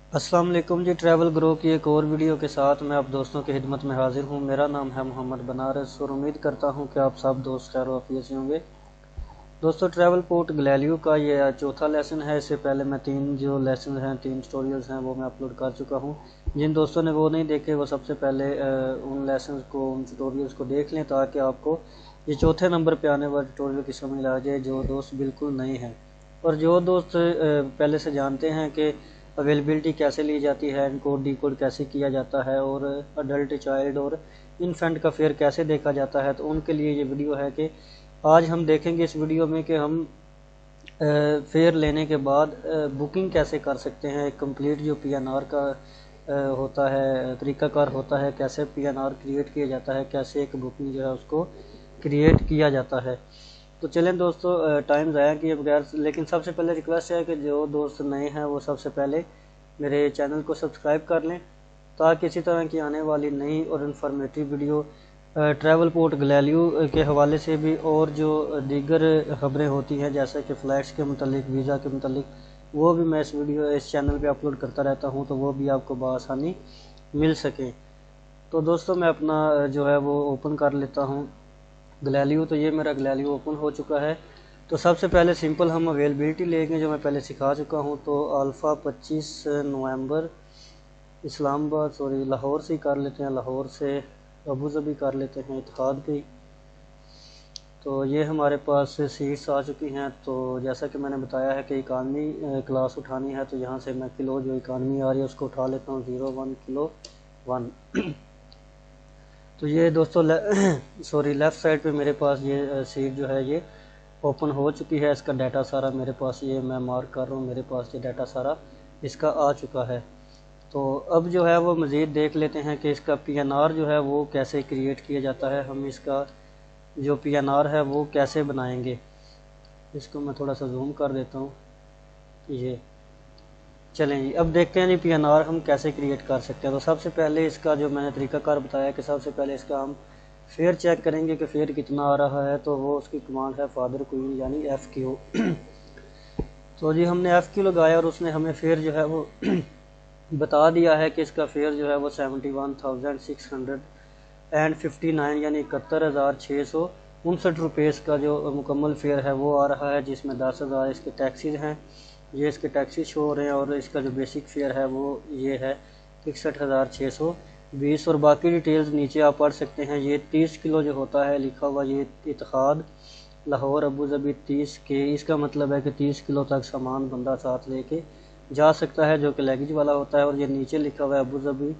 अस्सलाम वालेकुम जी। Travel grow की एक और वीडियो के साथ मैं आप दोस्तों की खिदमत में हाजिर हूँ। मेरा नाम है मोहम्मद बनारस और उम्मीद करता हूँ कि आप सब दोस्त खैर वाफियत से होंगे। दोस्तों, ट्रैवल पोर्ट ग्लेलियो का ये चौथा लेसन है। इससे पहले मैं तीन जो लेसन हैं, तीन ट्यूटोरियल्स हैं, वो मैं अपलोड कर चुका हूँ। जिन दोस्तों ने वो नहीं देखे वो सबसे पहले उन लेसन को, उन ट्यूटोरियल्स को देख लें ताकि आपको ये चौथे नंबर पे आने वाले ट्यूटोरियल की समझ आ जाए, जो दोस्त बिल्कुल नए हैं। और जो दोस्त पहले से जानते हैं कि अवेलेबिलिटी कैसे ली जाती है, इनकोड डी कोड कैसे किया जाता है और अडल्ट, चाइल्ड और इन्फेंट का फेयर कैसे देखा जाता है, तो उनके लिए ये वीडियो है कि आज हम देखेंगे इस वीडियो में कि हम फेयर लेने के बाद बुकिंग कैसे कर सकते हैं। एक कंप्लीट जो पीएनआर का होता है, तरीकाकार होता है, कैसे पीएनआर क्रिएट किया जाता है, कैसे एक बुकिंग जो है उसको क्रिएट किया जाता है। तो चलें दोस्तों, टाइम ज़ाया किए बगैर, लेकिन सबसे पहले रिक्वेस्ट है कि जो दोस्त नए हैं वो सबसे पहले मेरे चैनल को सब्सक्राइब कर लें ताकि इसी तरह की आने वाली नई और इन्फॉर्मेटिव वीडियो ट्रैवल पोर्ट ग्लेलियो के हवाले से भी और जो दीगर ख़बरें होती हैं जैसे कि फ़्लाइट्स के मतलब, वीज़ा के मतलब, वो भी मैं इस चैनल पे अपलोड करता रहता हूँ, तो वो भी आपको बआसानी मिल सकें। तो दोस्तों, मैं अपना जो है वो ओपन कर लेता हूँ ग्लेलियो। तो ये मेरा ग्लेलियो ओपन हो चुका है। तो सबसे पहले सिंपल हम अवेलेबिलिटी लेंगे, जो मैं पहले सिखा चुका हूँ। तो अल्फ़ा 25 नवंबर लाहौर से ही कर लेते हैं, लाहौर से अबू धाबी कर लेते हैं, इत्तेहाद पे। तो ये हमारे पास सीट्स आ चुकी हैं। तो जैसा कि मैंने बताया है कि इकानमी क्लास उठानी है, तो यहाँ से मैं किलो जो इकानमी आ रही है उसको उठा लेता हूँ, 01 किलो 1। तो ये दोस्तों लेफ़्ट साइड पे मेरे पास ये सीट जो है ये ओपन हो चुकी है। इसका डाटा सारा मेरे पास, ये मैं मार्क कर रहा हूँ, मेरे पास ये डाटा सारा इसका आ चुका है। तो अब जो है वो मज़ीद देख लेते हैं कि इसका पीएनआर जो है वो कैसे क्रिएट किया जाता है। हम इसका जो पीएनआर है वो कैसे बनाएंगे, इसको मैं थोड़ा सा जूम कर देता हूँ। ये चलें जी, अब देखते हैं जी पीएनआर हम कैसे क्रिएट कर सकते हैं। तो सबसे पहले इसका जो मैंने तरीकाकार बताया कि सबसे पहले इसका हम फेयर चेक करेंगे कि फेयर कितना आ रहा है। तो वो उसकी कमांड है फादर क्वीन यानी FQ। तो जी हमने FQ लगाया और उसने हमें फेयर जो है वो बता दिया है कि इसका फेयर जो है वो 71,659 यानी 71,659 रुपये का जो मुकम्मल फेयर है वो आ रहा है, जिसमें 10,000 इसके टैक्सीज हैं। ये इसके टैक्सीज शो हो रहे हैं और इसका जो बेसिक फेयर है वो ये है 61,620। और बाकी डिटेल्स नीचे आप पढ़ सकते हैं। ये 30 किलो जो होता है लिखा हुआ, ये इत्तेहाद लाहौर अबू धाबी 30 के, इसका मतलब है कि 30 किलो तक सामान बंदा साथ लेके जा सकता है, जो कि लगेज वाला होता है। और ये नीचे लिखा हुआ है अबू धाबी,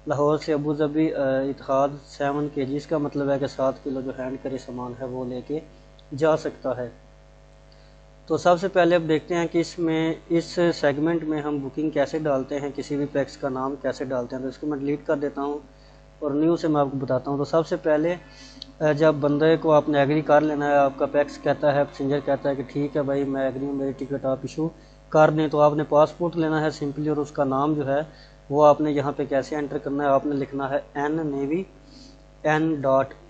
लाहौर से अबू धाबी इत्तेहाद 7 kg, इसका मतलब है कि 7 किलो जो हैंड करे सामान है वो लेके जा सकता है। तो सबसे पहले अब देखते हैं कि इस सेगमेंट में हम बुकिंग कैसे डालते हैं, किसी भी पैक्स का नाम कैसे डालते हैं। तो इसको मैं डिलीट कर देता हूँ और न्यू से मैं आपको बताता हूँ। तो सबसे पहले जब बंदे को आपने एग्री कर लेना है, आपका पैक्स कहता है, पैसेंजर कहता है कि ठीक है भाई मैं एग्री हूँ, मेरी टिकट आप इशू कर दें, तो आपने पासपोर्ट लेना है सिंपली। और उसका नाम जो है वो आपने यहाँ पे कैसे एंटर करना है, आपने लिखना है N नेवी N.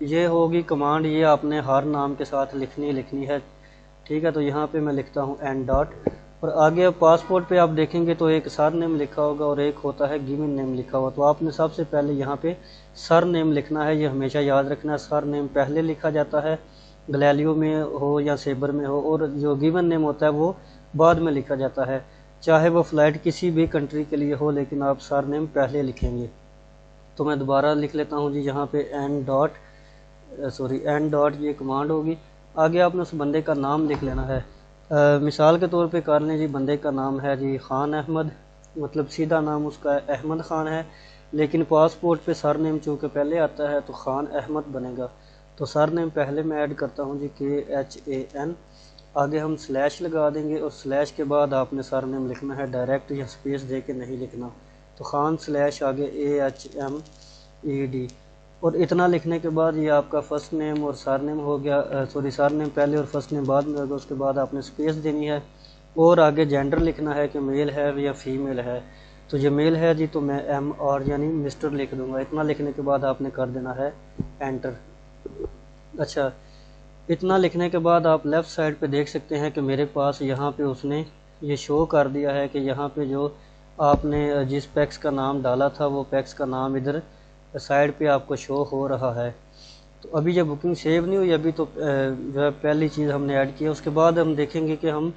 ये होगी कमांड, ये आपने हर नाम के साथ लिखनी है, ठीक है। तो यहाँ पे मैं लिखता हूँ N. और आगे पासपोर्ट पे आप देखेंगे तो एक सर नेम लिखा होगा और एक होता है गिवन नेम लिखा हुआ। तो आपने सबसे पहले यहाँ पे सर नेम लिखना है, ये हमेशा याद रखना है। सर नेम पहले लिखा जाता है, ग्लेलियो में हो या सेबर में हो, और जो गिवन नेम होता है वो बाद में लिखा जाता है, चाहे वो फ़्लाइट किसी भी कंट्री के लिए हो, लेकिन आप सर नेम पहले लिखेंगे। तो मैं दोबारा लिख लेता हूँ जी, यहाँ पे N. ये कमांड होगी। आगे आपने उस बंदे का नाम लिख लेना है। मिसाल के तौर पे कर लें जी, बंदे का नाम है जी खान अहमद, मतलब सीधा नाम उसका अहमद खान है, लेकिन पासपोर्ट पे सर नेम चूँकि पहले आता है तो खान अहमद बनेगा। तो सर नेम पहले मैं ऐड करता हूँ जी, KHAN। आगे हम स्लैश लगा देंगे और स्लैश के बाद आपने सर नेम लिखना है, डायरेक्ट या स्पेस दे के नहीं लिखना। तो खान स्लैश आगे AHMED। और इतना लिखने के बाद ये आपका फ़र्स्ट नेम और सर नेम हो गया। सर नेम पहले और फर्स्ट नेम बाद में होगा। उसके बाद आपने स्पेस देनी है और आगे जेंडर लिखना है कि मेल है या फीमेल है। तो ये मेल है जी, तो मैं MR यानी मिस्टर लिख दूंगा। इतना लिखने के बाद आपने कर देना है एंटर। अच्छा, इतना लिखने के बाद आप लेफ़्ट साइड पे देख सकते हैं कि मेरे पास यहाँ पे उसने ये शो कर दिया है कि यहाँ पे जो آپ نے جس پیکس کا نام ڈالا تھا وہ پیکس کا نام ادھر سائڈ پہ آپ کو شو ہو رہا ہے۔ تو ابھی یہ بکنگ سیو نہیں ہوئی، ابھی تو جو ہے پہلی چیز ہم نے ایڈ کی ہے۔ اس کے بعد ہم دیکھیں گے کہ ہم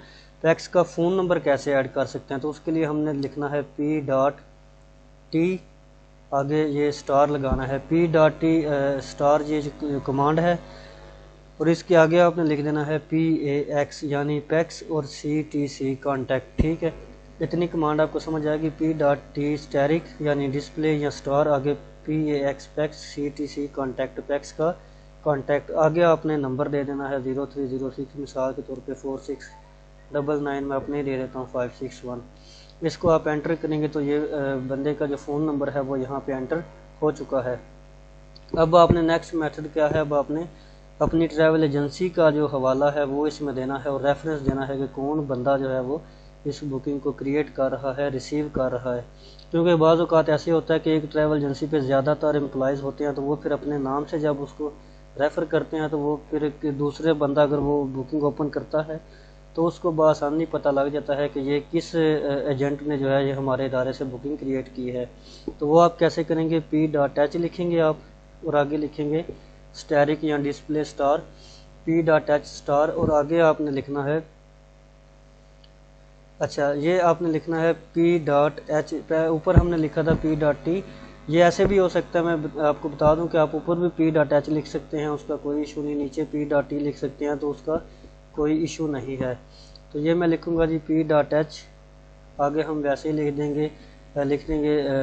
پیکس کا فون نمبر کیسے ایڈ کر سکتے ہیں۔ تو اس کے لیے ہم نے لکھنا ہے P.T، آگے یہ اسٹار لگانا ہے P.T اسٹار، یہ جو کمانڈ ہے، اور اس کے آگے آپ نے لکھ دینا ہے PAX یعنی پیکس اور CTC کانٹیکٹ، ٹھیک ہے۔ اتنی کمانڈ آپ کو سمجھ آئے گی۔ P.T اسٹیرک یعنی ڈسپلے یا اسٹار، آگے PAX pax, CTC contact pax کا کانٹیکٹ، آگے آپ نے نمبر دے دینا ہے 0306، مثال کے طور پہ 4699، میں اپنے دے دیتا ہوں 561۔ اس کو آپ انٹر کریں گے تو یہ بندے کا جو فون نمبر ہے وہ یہاں پہ انٹر ہو چکا ہے۔ اب آپ نے نیکسٹ میتھڈ کیا ہے، اب آپ نے اپنی ٹریول ایجنسی کا جو حوالہ ہے وہ اس میں دینا ہے، اور ریفرنس دینا ہے کہ کون بندہ جو ہے وہ اس بکنگ کو کریٹ کر رہا ہے، ریسیو کر رہا ہے۔ کیونکہ بعض اوقات ایسے ہوتا ہے کہ ایک ٹریول ایجنسی پہ زیادہ تر امپلائیز ہوتے ہیں، تو وہ پھر اپنے نام سے جب اس کو ریفر کرتے ہیں تو وہ پھر دوسرے بندہ اگر وہ بکنگ اوپن کرتا ہے تو اس کو بآسانی پتہ لگ جاتا ہے کہ یہ کس ایجنٹ نے جو ہے یہ ہمارے ادارے سے بکنگ کریٹ کی ہے۔ تو وہ آپ کیسے کریں گے، P.H لکھیں گے آپ، اور آگے لکھیں گے اسٹیرک یا ڈسپلے اسٹار P.H اسٹار، اور آگے آپ نے لکھنا ہے، اچھا یہ آپ نے لکھنا ہے P.H، اوپر ہم نے لکھا تھا P.T، یہ ایسے بھی ہو سکتا ہے، میں آپ کو بتا دوں کہ آپ اوپر بھی P.H لکھ سکتے ہیں، اس کا کوئی ایشو نہیں، نیچے P.T لکھ سکتے ہیں تو اس کا کوئی ایشو نہیں ہے۔ تو یہ میں لکھوں گا جی P.H، آگے ہم ویسے ہی لکھ دیں گے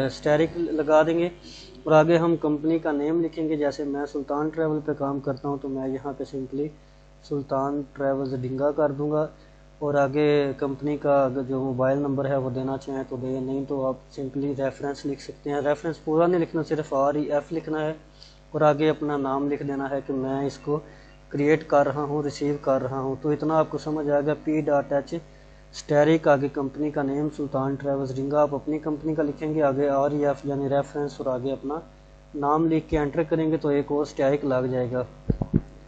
اسٹیرک لگا دیں گے، اور آگے ہم کمپنی کا نیم لکھیں گے۔ جیسے میں سلطان ٹریول پہ کام کرتا ہوں تو میں یہاں پہ سمپلی سلطان ٹریولز ڈنگا کر دوں گا، اور آگے کمپنی کا جو موبائل نمبر ہے وہ دینا چاہیں تو دیں، نہیں تو آپ سمپلی ریفرنس لکھ سکتے ہیں۔ ریفرنس پورا نہیں لکھنا، صرف REF لکھنا ہے، اور آگے اپنا نام لکھ دینا ہے کہ میں اس کو کریٹ کر رہا ہوں، ریسیو کر رہا ہوں۔ تو اتنا آپ کو سمجھ آئے گا۔ P.H اسٹیرک، آگے کمپنی کا نیم سلطان ٹریولز ڈنگا، آپ اپنی کمپنی کا لکھیں گے، آگے REF یعنی ریفرنس، اور آگے اپنا نام لکھ کے انٹر کریں گے تو ایک اور اسٹیرک لگ جائے گا۔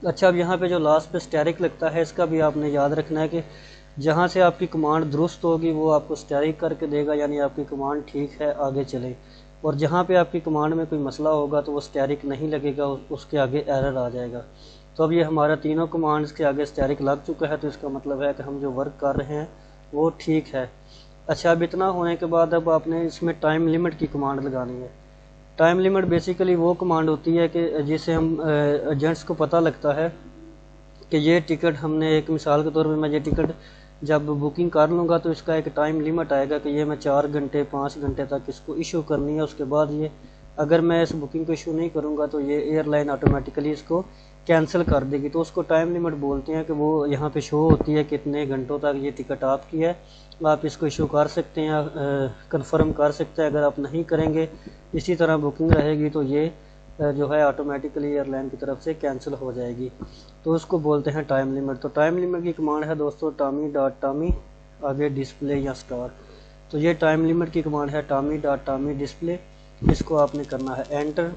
اچھا اب یہاں پہ جو لاسٹ پہ اسٹیرک لگتا ہے اس کا بھی آپ نے یاد رکھنا ہے کہ جہاں سے آپ کی کمانڈ درست ہوگی وہ آپ کو اسٹیرک کر کے دے گا، یعنی آپ کی کمانڈ ٹھیک ہے، آگے چلے، اور جہاں پہ آپ کی کمانڈ میں کوئی مسئلہ ہوگا تو وہ اسٹیرک نہیں لگے گا، اس کے آگے ایرر آ جائے گا۔ تو اب یہ ہمارا تینوں کمانڈز کے آگے اسٹیرک لگ چکا ہے، تو اس کا مطلب ہے کہ ہم جو ورک کر رہے ہیں وہ ٹھیک ہے۔ اچھا اب اتنا ہونے کے بعد اب آپ نے اس میں ٹائم لیمٹ کی کمانڈ لگانی ہے۔ ٹائم لیمٹ بیسیکلی وہ کمانڈ ہوتی ہے کہ جسے ہم ایجنٹس کو پتہ لگتا ہے کہ یہ ٹکٹ ہم نے، ایک مثال کے طور پہ میں یہ ٹکٹ جب بکنگ کر لوں گا تو اس کا ایک ٹائم لیمٹ آئے گا کہ یہ میں 4 گھنٹے 5 گھنٹے تک اس کو ایشو کرنی ہے، اس کے بعد یہ اگر میں اس بکنگ کو ایشو نہیں کروں گا تو یہ ایئر لائن آٹومیٹیکلی اس کو کینسل کر دے گی۔ تو اس کو ٹائم لیمٹ بولتے ہیں کہ وہ یہاں پہ شو ہوتی ہے کتنے گھنٹوں تک یہ ٹکٹ آپ کی ہے، آپ اس کو ایشو کر سکتے ہیں، کنفرم کر سکتے ہیں۔ اگر آپ نہیں کریں گے اسی طرح بکنگ رہے گی تو یہ جو ہے آٹومیٹیکلی ایئر لائن کی طرف سے کینسل ہو جائے گی، تو اس کو بولتے ہیں ٹائم لیمٹ۔ تو ٹائم لیمٹ کی کمانڈ ہے دوستو Tommy.Tommy، آگے ڈسپلے یا اسٹار۔ تو یہ ٹائم لیمٹ کی کمانڈ ہے Tommy.Tommy ڈسپلے، اس کو آپ نے کرنا ہے انٹر،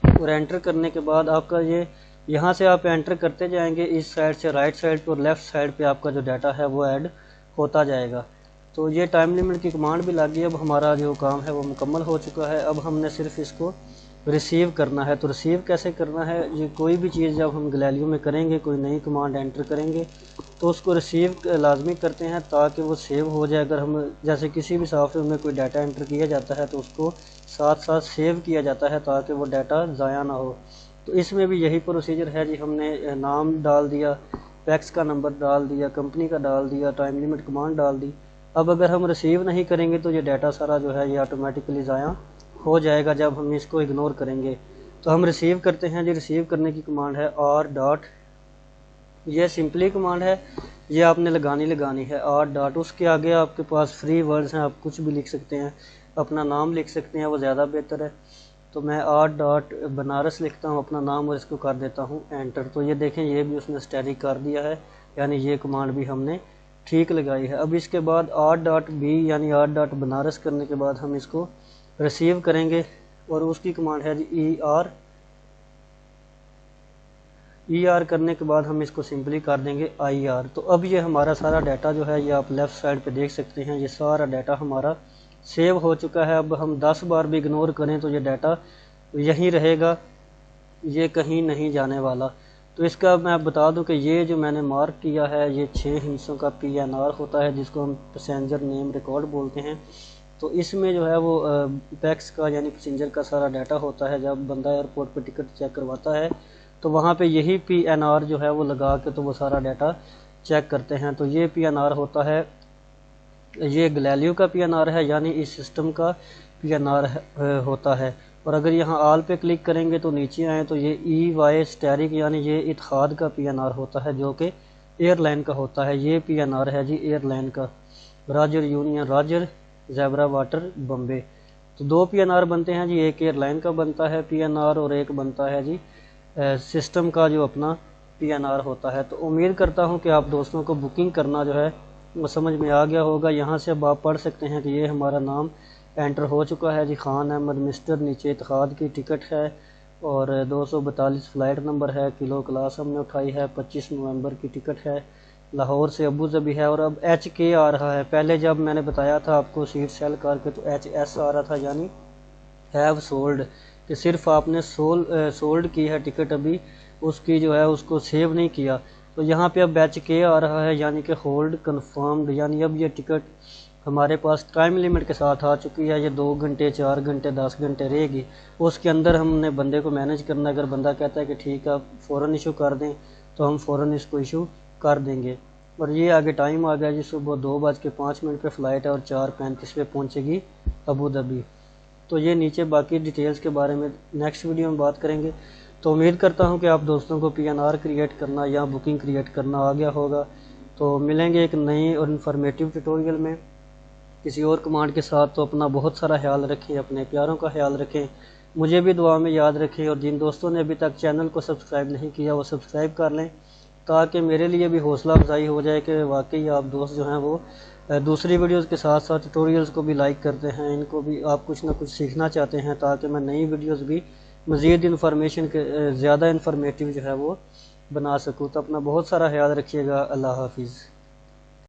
اور انٹر کرنے کے بعد آپ کا یہ یہاں سے آپ انٹر کرتے جائیں گے، اس سائڈ سے رائٹ سائڈ پہ اور لیفٹ سائڈ پہ آپ کا جو ڈیٹا ہے وہ ایڈ ہوتا جائے گا۔ تو یہ ٹائم لیمٹ کی کمانڈ بھی لگ گئی، اب ہمارا جو کام ہے وہ مکمل ہو چکا ہے۔ اب ہم نے صرف اس کو ریسیو کرنا ہے۔ تو ریسیو کیسے کرنا ہے، یہ کوئی بھی چیز جب ہم گلیلیو میں کریں گے، کوئی نئی کمانڈ انٹر کریں گے تو اس کو ریسیو لازمی کرتے ہیں تاکہ وہ سیو ہو جائے۔ اگر ہم جیسے کسی بھی سافٹ ویئر میں کوئی ڈیٹا انٹر کیا جاتا ہے تو اس کو ساتھ ساتھ سیو کیا جاتا ہے تاکہ وہ ڈیٹا ضائع نہ ہو۔ تو اس میں بھی یہی پروسیجر ہے جی، ہم نے نام ڈال دیا، پیکس کا نمبر ڈال دیا، کمپنی کا ڈال دیا، ٹائم لیمٹ کمانڈ ڈال دی۔ اب اگر ہم ریسیو نہیں کریں گے تو یہ ڈیٹا سارا جو ہے یہ آٹومیٹیکلی ضائع ہو جائے گا جب ہم اس کو اگنور کریں گے۔ تو ہم ریسیو کرتے ہیں جی، ریسیو کرنے کی کمانڈ ہے R. یہ سمپلی کمانڈ ہے، یہ آپ نے لگانی ہے R. اس کے آگے آپ کے پاس فری ورڈز ہیں، آپ کچھ بھی لکھ سکتے ہیں، اپنا نام لکھ سکتے ہیں، وہ زیادہ بہتر ہے۔ تو میں R. بنارس لکھتا ہوں اپنا نام اور اس کو کر دیتا ہوں انٹر۔ تو یہ دیکھیں یہ بھی اس نے اسٹیرک کر دیا ہے، یعنی یہ کمانڈ بھی ہم نے ٹھیک لگائی ہے۔ اب اس کے بعد R.B یعنی R. بنارس کرنے کے بعد ہم اس کو ریسیو کریں گے، اور اس کی کمانڈ ہے جی ER کرنے کے بعد ہم اس کو سمپلی کر دیں گے IR۔ تو اب یہ ہمارا سارا ڈیٹا جو ہے یہ آپ لیفٹ سائڈ پہ دیکھ سکتے ہیں، یہ سارا ڈیٹا ہمارا सेव हो चुका है। अब हम 10 बार भी इग्नोर करें तो ये डाटा यहीं रहेगा, ये कहीं नहीं जाने वाला। तो इसका मैं बता दूं कि ये जो मैंने मार्क किया है ये 6 हिस्सों का PNR होता है, जिसको हम पैसेंजर नेम रिकॉर्ड बोलते हैं। तो इसमें जो है वो पैक्स का यानी पैसेंजर का सारा डाटा होता है। जब बंदा एयरपोर्ट पर टिकट चेक करवाता है तो वहाँ पे यही PNR जो है वो लगा के तो वो सारा डाटा चेक करते हैं। तो ये PNR होता है, ये गैलीलियो का PNR है, यानी इस सिस्टम का PNR होता है। और अगर यहाँ आल पे क्लिक करेंगे तो नीचे आए तो ये EY स्टैरिक यानी ये इत्तेहाद का PNR होता है, जो कि एयरलाइन का होता है। ये PNR है जी एयरलाइन का, Roger union Roger zebra water Bombay. तो 2 PNR बनते हैं जी, एक एयरलाइन का बनता है PNR और एक बनता है जी सिस्टम का जो अपना PNR होता है। तो उम्मीद करता हूँ कि आप दोस्तों को बुकिंग करना जो है वो समझ में आ गया होगा। यहाँ से अब आप पढ़ सकते हैं कि ये हमारा नाम एंटर हो चुका है जी, खान अहमद मिस्टर, नीचे इत्तेहाद की टिकट है और 242 फ़्लाइट नंबर है, किलो क्लास हमने उठाई है, 25 नवंबर की टिकट है, लाहौर से अबू धाबी है। और अब HK आ रहा है। पहले जब मैंने बताया था आपको सीट सेल करके तो HS आ रहा था, यानी हैव सोल्ड, कि सिर्फ आपने सोल्ड की है टिकट, अभी उसकी जो है उसको सेव नहीं किया। तो यहाँ पे अब HK आ रहा है, यानी कि होल्ड कन्फर्म्ड, यानी अब ये टिकट हमारे पास टाइम लिमिट के साथ आ चुकी है। ये 2 घंटे 4 घंटे 10 घंटे रहेगी, उसके अंदर हमने बंदे को मैनेज करना। अगर बंदा कहता है कि ठीक है आप फ़ौरन इशू कर दें तो हम फ़ौरन इसको इशू कर देंगे। और ये आगे टाइम आ गया जी, सुबह 2:05 पे फ़्लाइट है और 4:35 पे पहुँचेगी अबू धाबी। तो ये नीचे बाकी डिटेल्स के बारे में नेक्स्ट वीडियो में बात करेंगे। तो उम्मीद करता हूँ कि आप दोस्तों को PNR क्रिएट करना या बुकिंग क्रिएट करना आ गया होगा। तो मिलेंगे एक नई और इन्फॉर्मेटिव ट्यूटोरियल में किसी और कमांड के साथ। तो अपना बहुत सारा ख्याल रखें, अपने प्यारों का ख्याल रखें, मुझे भी दुआ में याद रखें। और जिन दोस्तों ने अभी तक चैनल को सब्सक्राइब नहीं किया वो सब्सक्राइब कर लें, ताकि मेरे लिए भी हौसला अफजाई हो जाए कि वाकई आप दोस्त जो हैं वो दूसरी वीडियोस के साथ साथ ट्यूटोरियल्स को भी लाइक करते हैं, इनको भी आप कुछ ना कुछ सीखना चाहते हैं, ताकि मैं नई वीडियोस भी मज़ीद इन्फॉर्मेशन के ज़्यादा इन्फॉर्मेटिव जो है वो बना सकूँ। तो अपना बहुत सारा ख्याल रखिएगा। अल्लाह हाफिज़।